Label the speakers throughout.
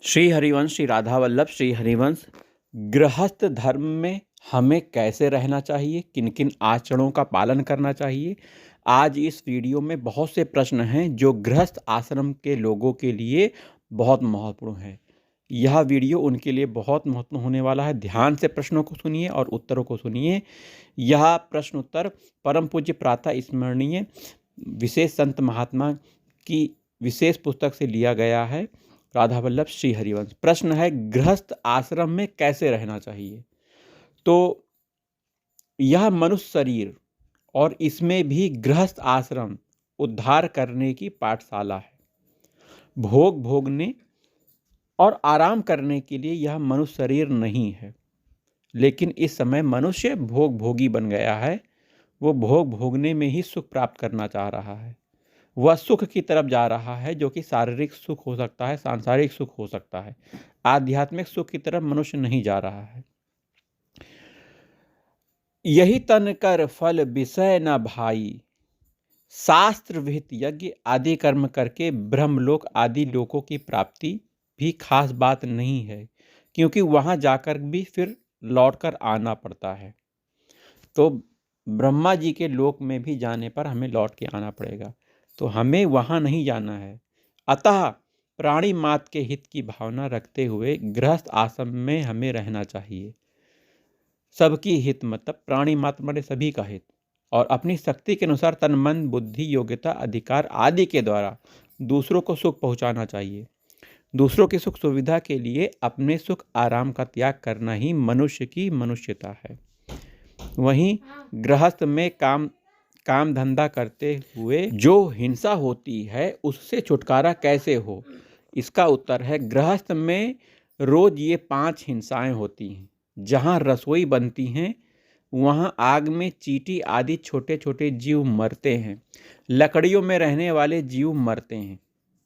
Speaker 1: श्री हरिवंश, श्री राधा वल्लभ, श्री हरिवंश। गृहस्थ धर्म में हमें कैसे रहना चाहिए, किन किन आचरणों का पालन करना चाहिए, आज इस वीडियो में बहुत से प्रश्न हैं जो गृहस्थ आश्रम के लोगों के लिए बहुत महत्वपूर्ण है। यह वीडियो उनके लिए बहुत महत्वपूर्ण होने वाला है। ध्यान से प्रश्नों को सुनिए और उत्तरों को सुनिए। यह प्रश्न उत्तर परम पूज्य प्रातः स्मरणीय विशेष संत महात्मा की विशेष पुस्तक से लिया गया है, राधा वल्लभ श्री हरिवंश। प्रश्न है, गृहस्थ आश्रम में कैसे रहना चाहिए। तो यह मनुष्य शरीर और इसमें भी गृहस्थ आश्रम उद्धार करने की पाठशाला है। भोग भोगने और आराम करने के लिए यह मनुष्य शरीर नहीं है, लेकिन इस समय मनुष्य भोग भोगी बन गया है। वो भोग भोगने में ही सुख प्राप्त करना चाह रहा है। वह सुख की तरफ जा रहा है, जो कि शारीरिक सुख हो सकता है, सांसारिक सुख हो सकता है। आध्यात्मिक सुख की तरफ मनुष्य नहीं जा रहा है। यही तन कर फल विषय न भाई, शास्त्र विहित यज्ञ आदि कर्म करके ब्रह्मलोक आदि लोकों की प्राप्ति भी खास बात नहीं है, क्योंकि वहां जाकर भी फिर लौटकर आना पड़ता है। तो ब्रह्मा जी के लोक में भी जाने पर हमें लौट के आना पड़ेगा, तो हमें वहां नहीं जाना है। अतः प्राणी मात्र के हित की भावना रखते हुए गृहस्थ आश्रम में हमें रहना चाहिए। सबकी हित मतलब प्राणी मात्र माने सभी का हित, और अपनी शक्ति के अनुसार तन मन बुद्धि योग्यता अधिकार आदि के द्वारा दूसरों को सुख पहुंचाना चाहिए। दूसरों की सुख सुविधा के लिए अपने सुख आराम का त्याग करना ही मनुष्य की मनुष्यता है। वहीं गृहस्थ में काम धंधा करते हुए जो हिंसा होती है उससे छुटकारा कैसे हो, इसका उत्तर है, गृहस्थ में रोज ये 5 हिंसाएं होती हैं। जहां रसोई बनती हैं वहां आग में चींटी आदि छोटे छोटे जीव मरते हैं। लकड़ियों में रहने वाले जीव मरते हैं।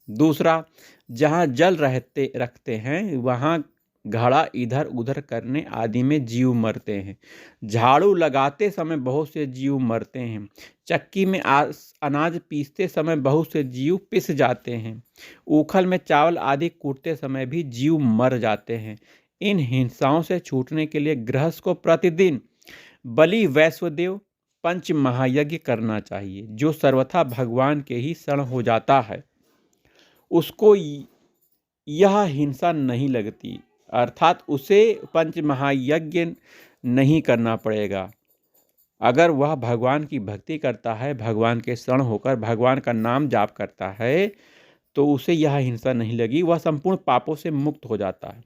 Speaker 1: दूसरा, जहां जल रखते हैं वहां घड़ा इधर उधर करने आदि में जीव मरते हैं। झाड़ू लगाते समय बहुत से जीव मरते हैं। चक्की में अनाज पीसते समय बहुत से जीव पिस जाते हैं। ऊखल में चावल आदि कूटते समय भी जीव मर जाते हैं। इन हिंसाओं से छूटने के लिए गृहस्थ को प्रतिदिन बलि वैश्वदेव पंच महायज्ञ करना चाहिए। जो सर्वथा भगवान के ही शरण हो जाता है उसको यह हिंसा नहीं लगती, अर्थात उसे पंच महायज्ञ नहीं करना पड़ेगा। अगर वह भगवान की भक्ति करता है, भगवान के शरण होकर भगवान का नाम जाप करता है, तो उसे यह हिंसा नहीं लगी, वह संपूर्ण पापों से मुक्त हो जाता है।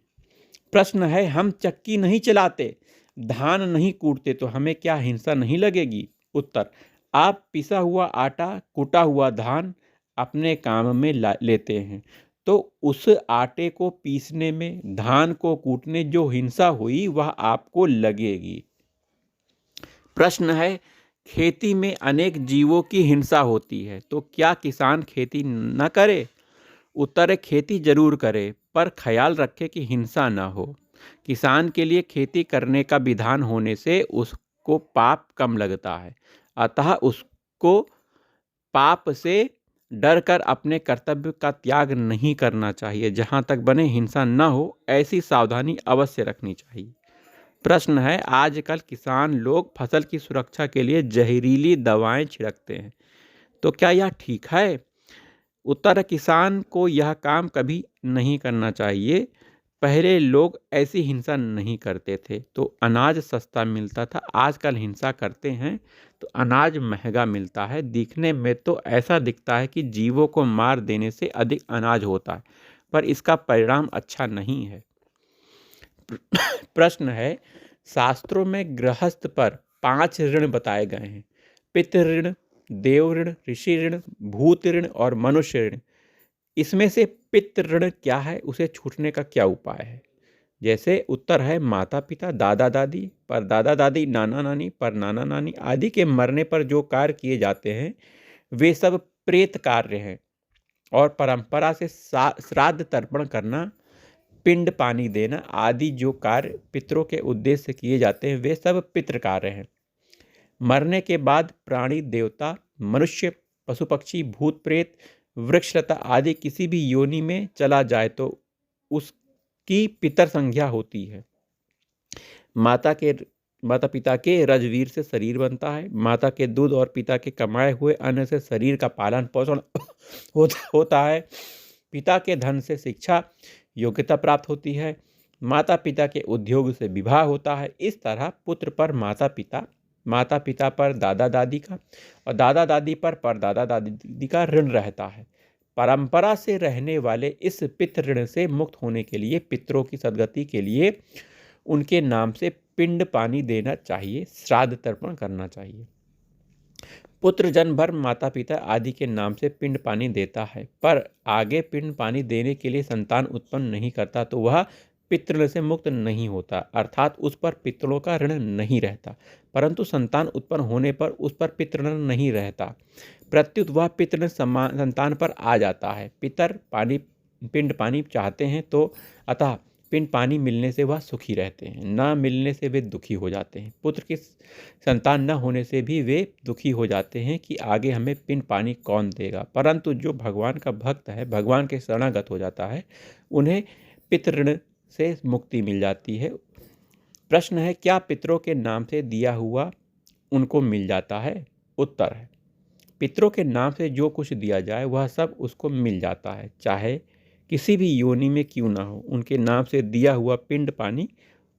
Speaker 1: प्रश्न है, हम चक्की नहीं चलाते, धान नहीं कूटते, तो हमें क्या हिंसा नहीं लगेगी। उत्तर, आप पिसा हुआ आटा कूटा हुआ धान अपने काम में लेते हैं, तो उस आटे को पीसने में, धान को कूटने जो हिंसा हुई वह आपको लगेगी। प्रश्न है, खेती में अनेक जीवों की हिंसा होती है, तो क्या किसान खेती न करे। उत्तर है, खेती जरूर करे, पर ख्याल रखे कि हिंसा न हो। किसान के लिए खेती करने का विधान होने से उसको पाप कम लगता है, अतः उसको पाप से डर कर अपने कर्तव्य का त्याग नहीं करना चाहिए। जहां तक बने हिंसा न हो, ऐसी सावधानी अवश्य रखनी चाहिए। प्रश्न है, आजकल किसान लोग फसल की सुरक्षा के लिए जहरीली दवाएं छिड़कते हैं, तो क्या यह ठीक है। उत्तर, किसान को यह काम कभी नहीं करना चाहिए। पहले लोग ऐसी हिंसा नहीं करते थे तो अनाज सस्ता मिलता था। आजकल हिंसा करते हैं तो अनाज महंगा मिलता है। दिखने में तो ऐसा दिखता है कि जीवों को मार देने से अधिक अनाज होता है, पर इसका परिणाम अच्छा नहीं है। प्रश्न है, शास्त्रों में गृहस्थ पर 5 ऋण बताए गए हैं, पितृ ऋण, देव ऋण, ऋषि ऋण, भूत ऋण और मनुष्य ऋण। इसमें से पितृ ऋण क्या है, उसे छूटने का क्या उपाय है। जैसे उत्तर है, माता पिता दादा दादी, पर दादा दादी, नाना नानी, पर नाना नानी आदि के मरने पर जो कार्य किए जाते हैं वे सब प्रेत कार्य हैं, और परंपरा से श्राद्ध तर्पण करना, पिंड पानी देना आदि जो कार्य पितरों के उद्देश्य से किए जाते हैं वे सब पितृ कार्य हैं। मरने के बाद प्राणी देवता, मनुष्य, पशु पक्षी, भूत प्रेत, वृक्षलता आदि किसी भी योनि में चला जाए तो उसकी पितर संज्ञा होती है। माता पिता के रजवीर से शरीर बनता है। माता के दूध और पिता के कमाए हुए अन्न से शरीर का पालन पोषण होता है। पिता के धन से शिक्षा योग्यता प्राप्त होती है। माता पिता के उद्योग से विवाह होता है। इस तरह पुत्र पर माता पिता पर दादा दादी का और दादा दादी पर परदादा दादी का ऋण रहता है। परंपरा से रहने वाले इस पितृ ऋण से मुक्त होने के लिए पितरों की सद्गति के लिए उनके नाम से पिंड पानी देना चाहिए, श्राद्ध तर्पण करना चाहिए। पुत्र जन्म भर माता पिता आदि के नाम से पिंड पानी देता है, पर आगे पिंड पानी देने के लिए संतान उत्पन्न नहीं करता तो वह पितृ से मुक्त नहीं होता, अर्थात उस पर पितरों का ऋण नहीं रहता। परंतु संतान उत्पन्न होने पर उस पर पितृ ऋण नहीं रहता, प्रत्युत वह पितृ संतान पर आ जाता है। पितर पिंड पानी चाहते हैं तो अतः पिंड पानी मिलने से वह सुखी रहते हैं, न मिलने से वे दुखी हो जाते हैं। पुत्र की संतान न होने से भी वे दुखी हो जाते हैं कि आगे हमें पिंड पानी कौन देगा। परंतु जो भगवान का भक्त है, भगवान के शरणागत हो जाता है, उन्हें पितृ से मुक्ति मिल जाती है। प्रश्न है, क्या पितरों के नाम से दिया हुआ उनको मिल जाता है? उत्तर है, पितरों के नाम से जो कुछ दिया जाए वह सब उसको मिल जाता है, चाहे किसी भी योनि में क्यों ना हो। उनके नाम से दिया हुआ पिंड पानी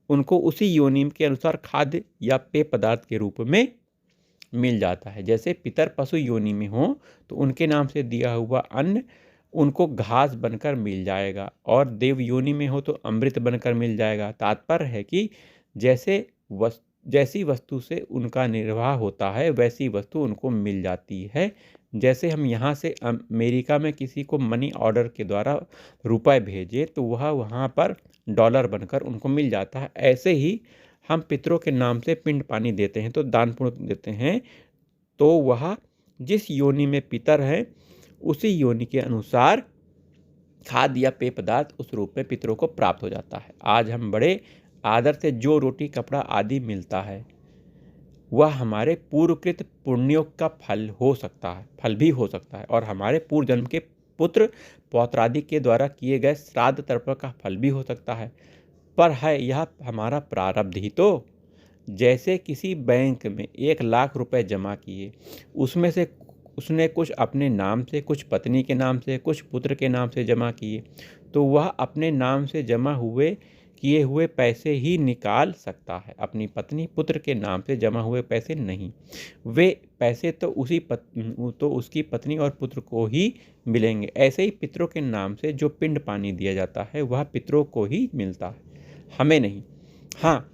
Speaker 1: उनको उसी योनि के अनुसार खाद्य या पेय पदार्थ के रूप में मिल जाता है। जैसे पितर पशु योनि में हो तो उनके नाम से दिया हुआ अन्न उनको घास बनकर मिल जाएगा, और देव योनि में हो तो अमृत बनकर मिल जाएगा। तात्पर्य है कि जैसी वस्तु से उनका निर्वाह होता है वैसी वस्तु उनको मिल जाती है। जैसे हम यहाँ से अमेरिका में किसी को मनी ऑर्डर के द्वारा रुपए भेजे तो वह वहाँ पर डॉलर बनकर उनको मिल जाता है। ऐसे ही हम पितरों के नाम से पिंड पानी देते हैं तो दान पुण्य देते हैं, तो वह जिस योनि में पितर है उसी योनि के अनुसार खाद्य या पेय पदार्थ उस रूप में पितरों को प्राप्त हो जाता है। आज हम बड़े आदर से जो रोटी कपड़ा आदि मिलता है वह हमारे पूर्वकृत पुण्यों का फल भी हो सकता है, और हमारे पूर्व जन्म के पुत्र पौत्रादि के द्वारा किए गए श्राद्ध तर्पण का फल भी हो सकता है। पर है यह हमारा प्रारब्ध ही तो। जैसे किसी बैंक में 1 लाख रुपए जमा किए, उसमें से उसने कुछ अपने नाम से, कुछ पत्नी के नाम से, कुछ पुत्र के नाम से जमा किए, तो वह अपने नाम से जमा किए हुए पैसे ही निकाल सकता है, अपनी पत्नी पुत्र के नाम से जमा हुए पैसे नहीं। वे पैसे तो उसकी पत्नी और पुत्र को ही मिलेंगे। ऐसे ही पितरों के नाम से जो पिंड पानी दिया जाता है वह पितरों को ही मिलता है, हमें नहीं। हाँ,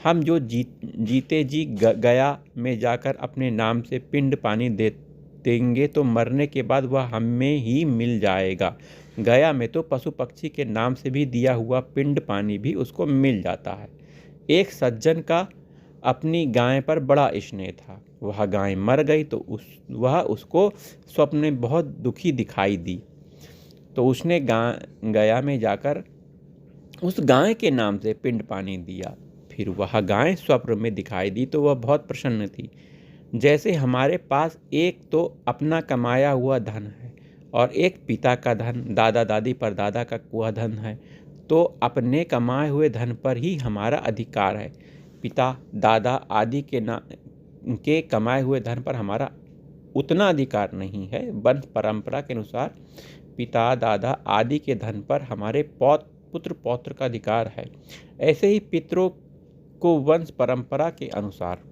Speaker 1: हम जो जीते जी गया में जाकर अपने नाम से पिंड पानी देंगे तो मरने के बाद वह हमें ही मिल जाएगा। गया में तो पशु पक्षी के नाम से भी दिया हुआ पिंड पानी भी उसको मिल जाता है। एक सज्जन का अपनी गाय पर बड़ा स्नेह था। वह गाय मर गई तो वह उसको स्वप्न में बहुत दुखी दिखाई दी, तो उसने गया में जाकर उस गाय के नाम से पिंड पानी दिया। फिर वह गाय स्वप्न में दिखाई दी तो वह बहुत प्रसन्न थी। जैसे हमारे पास एक तो अपना कमाया हुआ धन है और एक पिता का धन, दादा दादी परदादा का वह धन है, तो अपने कमाए हुए धन पर ही हमारा अधिकार है। पिता दादा आदि के कमाए हुए धन पर हमारा उतना अधिकार नहीं है। वंश परंपरा के अनुसार पिता दादा आदि के धन पर हमारे पुत्र पौत्र का अधिकार है। ऐसे ही पितरों को वंश परंपरा के अनुसार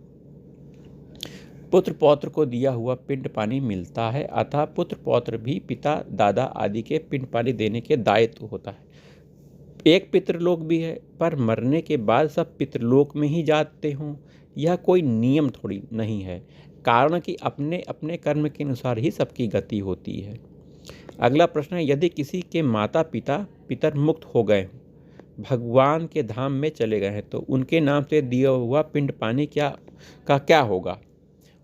Speaker 1: पुत्र पौत्र को दिया हुआ पिंड पानी मिलता है, अतः पुत्र पौत्र भी पिता दादा आदि के पिंड पानी देने के दायित्व होता है। एक पितृलोक भी है, पर मरने के बाद सब पितृलोक में ही जाते हों, यह कोई नियम थोड़ी नहीं है, कारण कि अपने अपने कर्म के अनुसार ही सबकी गति होती है। अगला प्रश्न है, यदि किसी के माता पितर मुक्त हो गए हों, भगवान के धाम में चले गए हैं, तो उनके नाम से दिया हुआ पिंड पानी क्या होगा?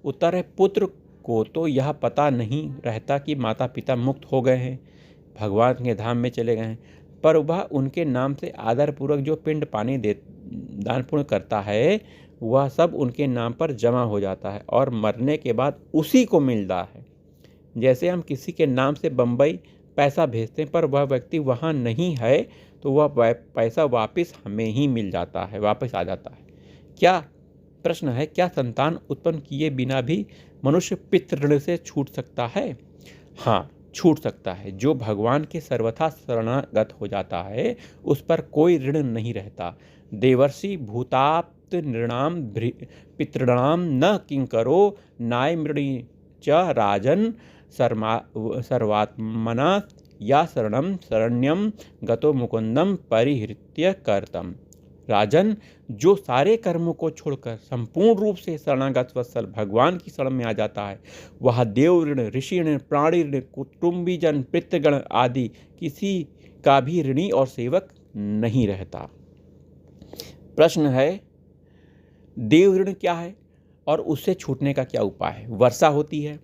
Speaker 1: उत्तर है, पुत्र को तो यह पता नहीं रहता कि माता पिता मुक्त हो गए हैं, भगवान के धाम में चले गए हैं, पर वह उनके नाम से आदरपूर्वक जो पिंड पानी दान पुण्य करता है वह सब उनके नाम पर जमा हो जाता है और मरने के बाद उसी को मिलता है। जैसे हम किसी के नाम से बम्बई पैसा भेजते हैं पर वह व्यक्ति वहाँ नहीं है तो वह पैसा वापस हमें ही मिल जाता है, वापस आ जाता है। क्या प्रश्न है, क्या संतान उत्पन्न किए बिना भी मनुष्य पितृ ऋण से छूट सकता है? हाँ, छूट सकता है। जो भगवान के सर्वथा शरणागत हो जाता है उस पर कोई ऋण नहीं रहता। देवर्षि भूताप्त नृणाम पितृणाम न किंकरो नायमृणी च राजन सर्वात्मना या शरणम शरण्यम गतो मुकुंदम परिहृत्य कर्तम। राजन, जो सारे कर्मों को छोड़कर संपूर्ण रूप से शरणागत वत्सल भगवान की शरण में आ जाता है, वह देव ऋण, ऋषि ऋण, प्राणी ऋण, कुटुंबीजन, पितृगण आदि किसी का भी ऋणी और सेवक नहीं रहता। प्रश्न है, देव ऋण क्या है और उससे छूटने का क्या उपाय है? वर्षा होती है,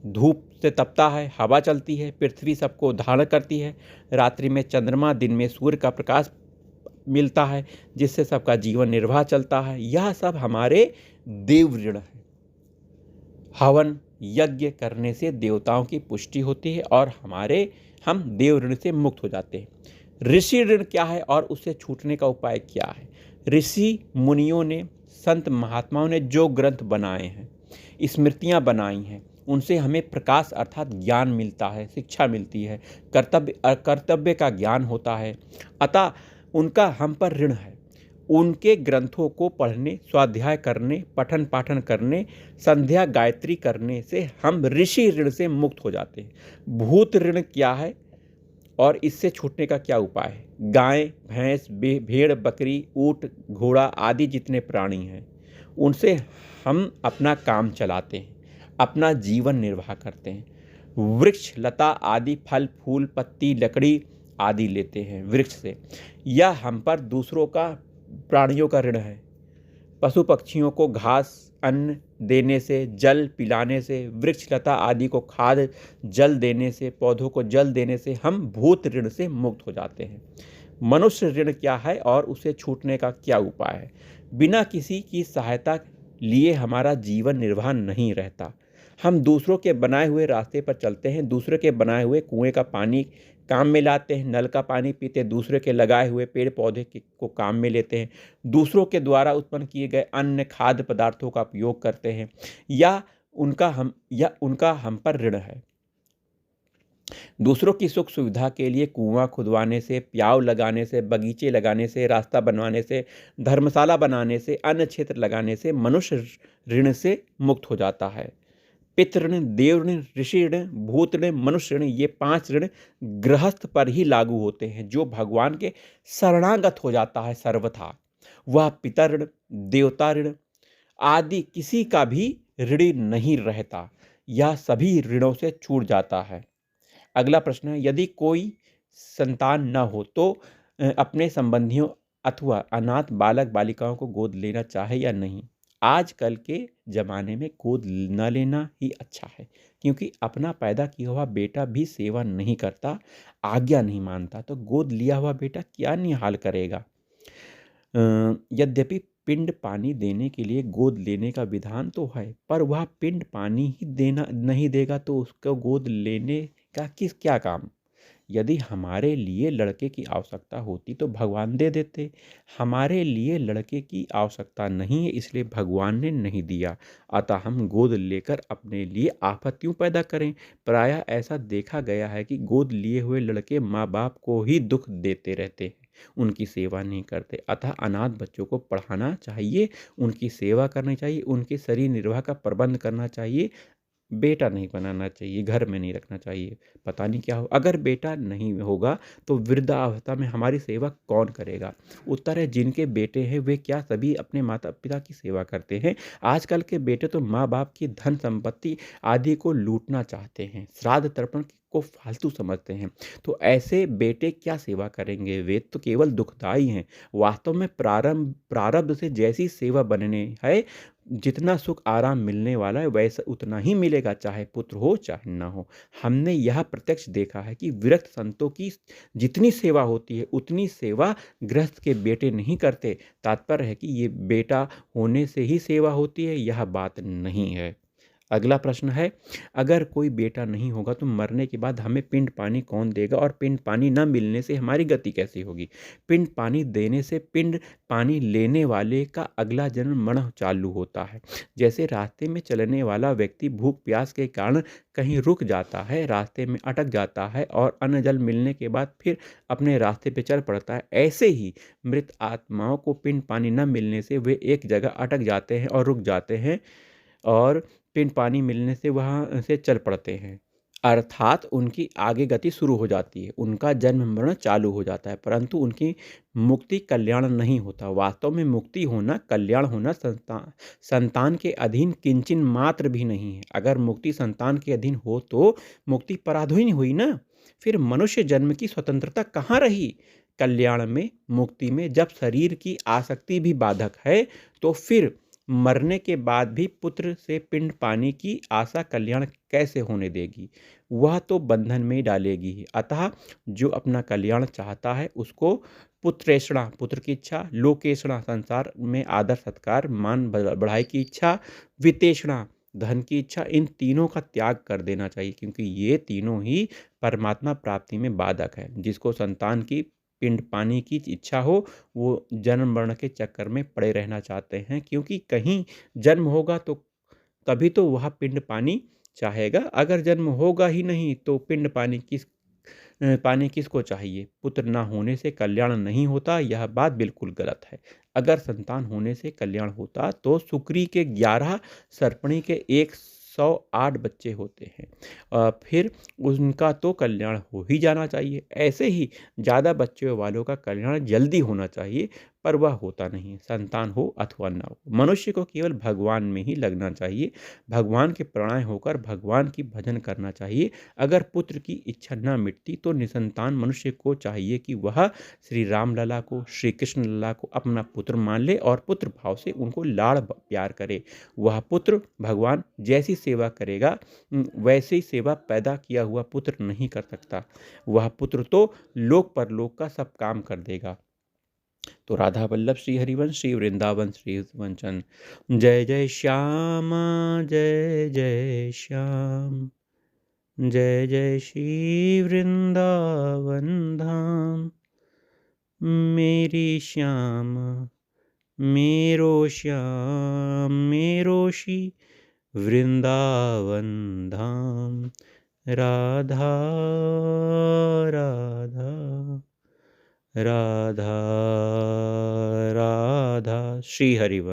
Speaker 1: धूप से तपता है, हवा चलती है, पृथ्वी सबको धारण करती है, रात्रि में चंद्रमा, दिन में सूर्य का प्रकाश मिलता है जिससे सबका जीवन निर्वाह चलता है। यह सब हमारे देव ऋण है। हवन यज्ञ करने से देवताओं की पुष्टि होती है और हम देव ऋण से मुक्त हो जाते हैं। ऋषि ऋण क्या है और उससे छूटने का उपाय क्या है? ऋषि मुनियों ने, संत महात्माओं ने जो ग्रंथ बनाए हैं, स्मृतियां बनाई हैं, उनसे हमें प्रकाश अर्थात ज्ञान मिलता है, शिक्षा मिलती है, कर्तव्य का ज्ञान होता है। अतः उनका हम पर ऋण है। उनके ग्रंथों को पढ़ने, स्वाध्याय करने, पठन पाठन करने, संध्या गायत्री करने से हम ऋषि ऋण से मुक्त हो जाते हैं। भूत ऋण क्या है और इससे छूटने का क्या उपाय है? गाय, भैंस, भेड़, बकरी, ऊंट, घोड़ा आदि जितने प्राणी हैं उनसे हम अपना काम चलाते हैं, अपना जीवन निर्वाह करते हैं। वृक्ष, लता आदि फल, फूल, पत्ती, लकड़ी आदि लेते हैं वृक्ष से। यह हम पर दूसरों का, प्राणियों का ऋण है। पशु पक्षियों को घास, अन्न देने से, जल पिलाने से, वृक्ष लता आदि को खाद जल देने से, पौधों को जल देने से हम भूत ऋण से मुक्त हो जाते हैं। मनुष्य ऋण क्या है और उसे छूटने का क्या उपाय है? बिना किसी की सहायता लिए हमारा जीवन निर्वाह नहीं रहता। हम दूसरों के बनाए हुए रास्ते पर चलते हैं, दूसरे के बनाए हुए कुएं का पानी काम में लाते हैं, नल का पानी पीते हैं, दूसरे के लगाए हुए पेड़ पौधे को काम में लेते हैं, दूसरों के द्वारा उत्पन्न किए गए अन्य खाद्य पदार्थों का उपयोग करते हैं, या उनका हम पर ऋण है। दूसरों की सुख सुविधा के लिए कुआं खुदवाने से, प्याऊ लगाने से, बगीचे लगाने से, रास्ता बनवाने से, धर्मशाला बनाने से, अन्न क्षेत्र लगाने से मनुष्य ऋण से मुक्त हो जाता है। पितृ ऋण, देव ऋण, ऋषि ऋण, भूत ऋण, मनुष्य ऋण, ये 5 ऋण गृहस्थ पर ही लागू होते हैं। जो भगवान के शरणागत हो जाता है सर्वथा, वह पिता ऋण, देवता ऋण आदि किसी का भी ऋणी नहीं रहता। यह सभी ऋणों से छूट जाता है। अगला प्रश्न है, यदि कोई संतान न हो तो अपने संबंधियों अथवा अनाथ बालक बालिकाओं को गोद लेना चाहे या नहीं? आजकल के ज़माने में गोद न लेना ही अच्छा है, क्योंकि अपना पैदा किया हुआ बेटा भी सेवा नहीं करता, आज्ञा नहीं मानता, तो गोद लिया हुआ बेटा क्या निहाल करेगा। यद्यपि पिंड पानी देने के लिए गोद लेने का विधान तो है, पर वह पिंड पानी ही देना नहीं देगा तो उसको गोद लेने का क्या काम। यदि हमारे लिए लड़के की आवश्यकता होती तो भगवान दे देते। हमारे लिए लड़के की आवश्यकता नहीं है, इसलिए भगवान ने नहीं दिया। अतः हम गोद लेकर अपने लिए आफत क्यों पैदा करें। प्रायः ऐसा देखा गया है कि गोद लिए हुए लड़के माँ बाप को ही दुख देते रहते हैं, उनकी सेवा नहीं करते। अतः अनाथ बच्चों को पढ़ाना चाहिए, उनकी सेवा करनी चाहिए, उनके शरीर निर्वाह का प्रबंध करना चाहिए। बेटा नहीं बनाना चाहिए, घर में नहीं रखना चाहिए। पता नहीं क्या हो, अगर बेटा नहीं होगा तो वृद्धावस्था में हमारी सेवा कौन करेगा। उत्तर है, जिनके बेटे हैं वे क्या सभी अपने माता पिता की सेवा करते हैं? आजकल के बेटे तो माँ बाप की धन संपत्ति आदि को लूटना चाहते हैं, श्राद्ध तर्पण को फालतू समझते हैं। तो ऐसे बेटे क्या सेवा करेंगे, वे तो केवल दुखदाई हैं। वास्तव में प्रारब्ध से जैसी सेवा बनने है, जितना सुख आराम मिलने वाला है वैसा उतना ही मिलेगा, चाहे पुत्र हो चाहे न हो। हमने यह प्रत्यक्ष देखा है कि विरक्त संतों की जितनी सेवा होती है उतनी सेवा गृहस्थ के बेटे नहीं करते। तात्पर्य है कि ये बेटा होने से ही सेवा होती है, यह बात नहीं है। अगला प्रश्न है, अगर कोई बेटा नहीं होगा तो मरने के बाद हमें पिंड पानी कौन देगा और पिंड पानी न मिलने से हमारी गति कैसी होगी? पिंड पानी देने से पिंड पानी लेने वाले का अगला जन्म मरण चालू होता है। जैसे रास्ते में चलने वाला व्यक्ति भूख प्यास के कारण कहीं रुक जाता है, रास्ते में अटक जाता है और अन्न जल मिलने के बाद फिर अपने रास्ते पे चल पड़ता है, ऐसे ही मृत आत्माओं को पिंड पानी न मिलने से वे एक जगह अटक जाते हैं और रुक जाते हैं और पिंड पानी मिलने से वहाँ से चल पड़ते हैं। अर्थात उनकी आगे गति शुरू हो जाती है, उनका जन्म मरण चालू हो जाता है, परंतु उनकी मुक्ति कल्याण नहीं होता। वास्तव में मुक्ति होना, कल्याण होना संतान के अधीन किंचिन मात्र भी नहीं है। अगर मुक्ति संतान के अधीन हो तो मुक्ति पराधीन हुई ना, फिर मनुष्य जन्म की स्वतंत्रता कहाँ रही? कल्याण में, मुक्ति में जब शरीर की आसक्ति भी बाधक है, तो फिर मरने के बाद भी पुत्र से पिंड पानी की आशा कल्याण कैसे होने देगी? वह तो बंधन में ही डालेगी ही। अतः जो अपना कल्याण चाहता है उसको पुत्रेषणा, पुत्र की इच्छा, लोकेषणा, संसार में आदर सत्कार मान बढ़ाई की इच्छा, वितेषणा, धन की इच्छा, इन तीनों का त्याग कर देना चाहिए, क्योंकि ये तीनों ही परमात्मा प्राप्ति में बाधक है। जिसको संतान की पिंड पानी की इच्छा हो, वो जन्म मरण के चक्कर में पड़े रहना चाहते हैं, क्योंकि कहीं जन्म होगा तो तभी तो वह पिंड पानी चाहेगा। अगर जन्म होगा ही नहीं तो पिंड पानी किसको चाहिए? पुत्र ना होने से कल्याण नहीं होता, यह बात बिल्कुल गलत है। अगर संतान होने से कल्याण होता तो सुक्री के 11, सर्पणी के 108 बच्चे होते हैं। फिर उनका तो कल्याण हो ही जाना चाहिए। ऐसे ही ज़्यादा बच्चों वालों का कल्याण जल्दी होना चाहिए, पर वह होता नहीं है, संतान हो अथवा ना हो। मनुष्य को केवल भगवान में ही लगना चाहिए, भगवान के प्रणय होकर भगवान की भजन करना चाहिए। अगर पुत्र की इच्छा न मिटती तो निसंतान मनुष्य को चाहिए कि वह श्री राम लला को, श्री कृष्ण लला को अपना पुत्र मान ले और पुत्र भाव से उनको लाड़ प्यार करे। वह पुत्र भगवान जैसी सेवा करेगा वैसे ही सेवा पैदा किया हुआ पुत्र नहीं कर सकता। वह पुत्र तो लोक परलोक का सब काम कर देगा। तो राधा वल्लभ श्री हरिवंश, श्री वृंदावन श्री वंचन। जय जय श्याम, जय जय श्याम, जय जय श्री वृंदावन धाम। मेरी श्याम मेरो श्याम, मेरो श्री वृंदावन धाम। राधा राधा राधा राधा। श्री हरिवंश।